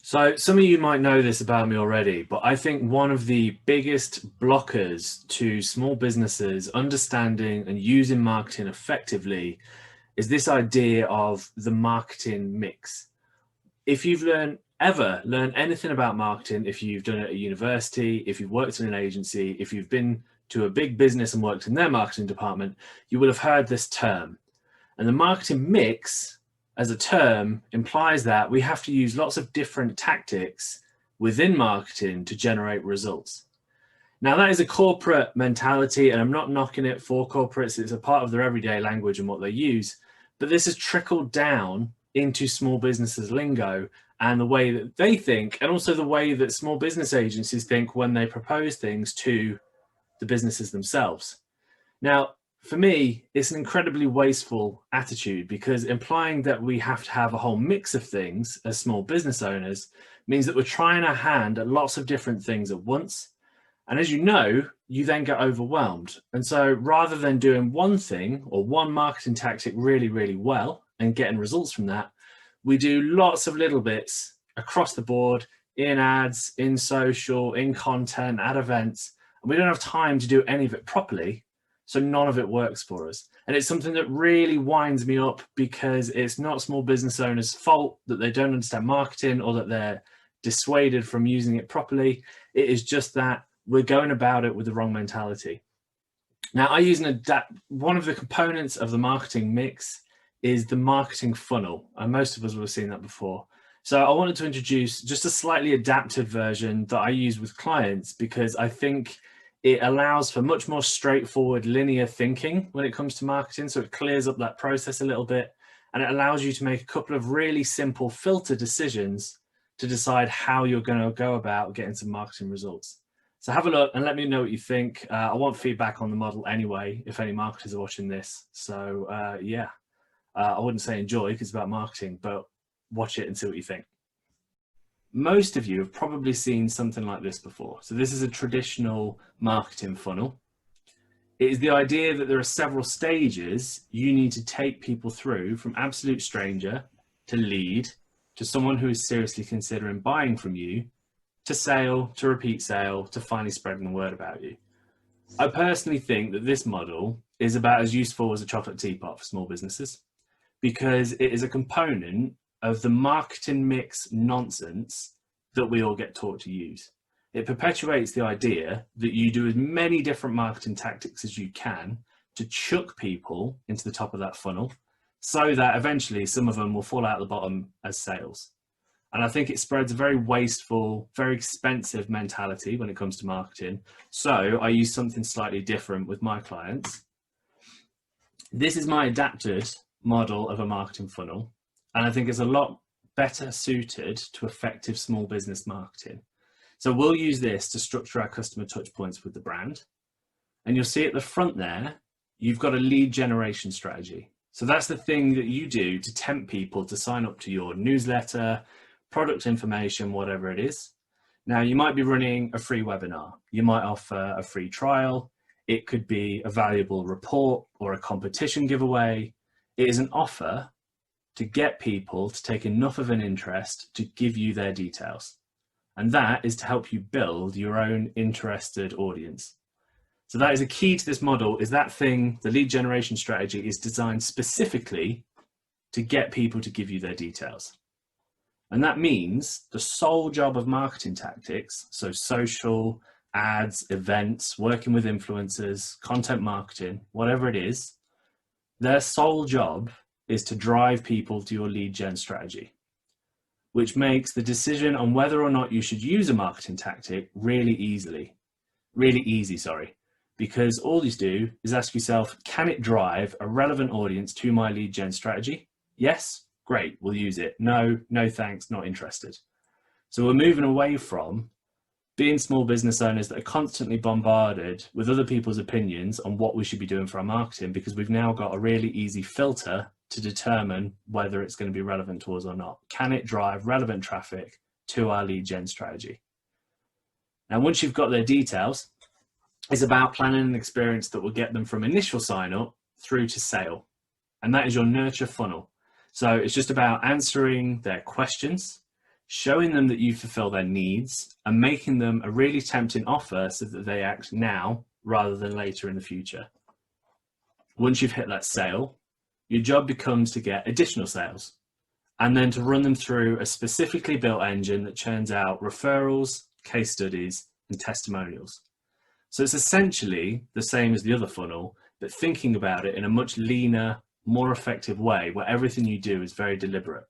So some of you might know this about me already, but I think one of the biggest blockers to small businesses understanding and using marketing effectively is this idea of the marketing mix. If you've ever learned anything about marketing, if you've done it at a university, if you've worked in an agency, if you've been to a big business and worked in their marketing department, you will have heard this term. And the marketing mix as a term implies that we have to use lots of different tactics within marketing to generate results. Now, that is a corporate mentality, and I'm not knocking it for corporates. It's a part of their everyday language and what they use. But this has trickled down into small businesses' lingo and the way that they think, and also the way that small business agencies think when they propose things to the businesses themselves. Now, for me, it's an incredibly wasteful attitude because implying that we have to have a whole mix of things as small business owners means that we're trying our hand at lots of different things at once. And as you know, you then get overwhelmed. And so rather than doing one thing or one marketing tactic really, really well and getting results from that, we do lots of little bits across the board in ads, in social, in content, at events, and we don't have time to do any of it properly. So none of it works for us. And it's something that really winds me up because it's not small business owners' fault that they don't understand marketing or that they're dissuaded from using it properly. It is just that we're going about it with the wrong mentality. Now, I use one of the components of the marketing mix is the marketing funnel. And most of us will have seen that before. So I wanted to introduce just a slightly adapted version that I use with clients because I think it allows for much more straightforward linear thinking when it comes to marketing. So it clears up that process a little bit and it allows you to make a couple of really simple filter decisions to decide how you're going to go about getting some marketing results. So have a look and let me know what you think. I want feedback on the model anyway, if any marketers are watching this. So I wouldn't say enjoy because it's about marketing, but watch it and see what you think. Most of you have probably seen something like this before. So this is a traditional marketing funnel. It is the idea that there are several stages you need to take people through from absolute stranger to lead to someone who is seriously considering buying from you to sale, to repeat sale, to finally spreading the word about you. I personally think that this model is about as useful as a chocolate teapot for small businesses because it is a component of the marketing mix nonsense that we all get taught to use. It perpetuates the idea that you do as many different marketing tactics as you can to chuck people into the top of that funnel so that eventually some of them will fall out the bottom as sales. And I think it spreads a very wasteful, very expensive mentality when it comes to marketing. So I use something slightly different with my clients. This is my adapted model of a marketing funnel. And I think it's a lot better suited to effective small business marketing. So we'll use this to structure our customer touch points with the brand. And you'll see at the front there, you've got a lead generation strategy. So that's the thing that you do to tempt people to sign up to your newsletter, product information, whatever it is. Now, you might be running a free webinar. You might offer a free trial. It could be a valuable report or a competition giveaway. It is an offer to get people to take enough of an interest to give you their details. And that is to help you build your own interested audience. So that is a key to this model, is that thing, the lead generation strategy is designed specifically to get people to give you their details. And that means the sole job of marketing tactics, so social, ads, events, working with influencers, content marketing, whatever it is, their sole job is to drive people to your lead gen strategy, which makes the decision on whether or not you should use a marketing tactic really easy, because all you do is ask yourself, can it drive a relevant audience to my lead gen strategy? Yes, great, we'll use it. No, no thanks, not interested. So we're moving away from being small business owners that are constantly bombarded with other people's opinions on what we should be doing for our marketing, because we've now got a really easy filter to determine whether it's going to be relevant to us or not. Can it drive relevant traffic to our lead gen strategy? Now, once you've got their details, it's about planning an experience that will get them from initial sign up through to sale. And that is your nurture funnel. So it's just about answering their questions, showing them that you fulfill their needs, and making them a really tempting offer so that they act now rather than later in the future. Once you've hit that sale, your job becomes to get additional sales and then to run them through a specifically built engine that churns out referrals, case studies, and testimonials. So it's essentially the same as the other funnel, but thinking about it in a much leaner, more effective way where everything you do is very deliberate.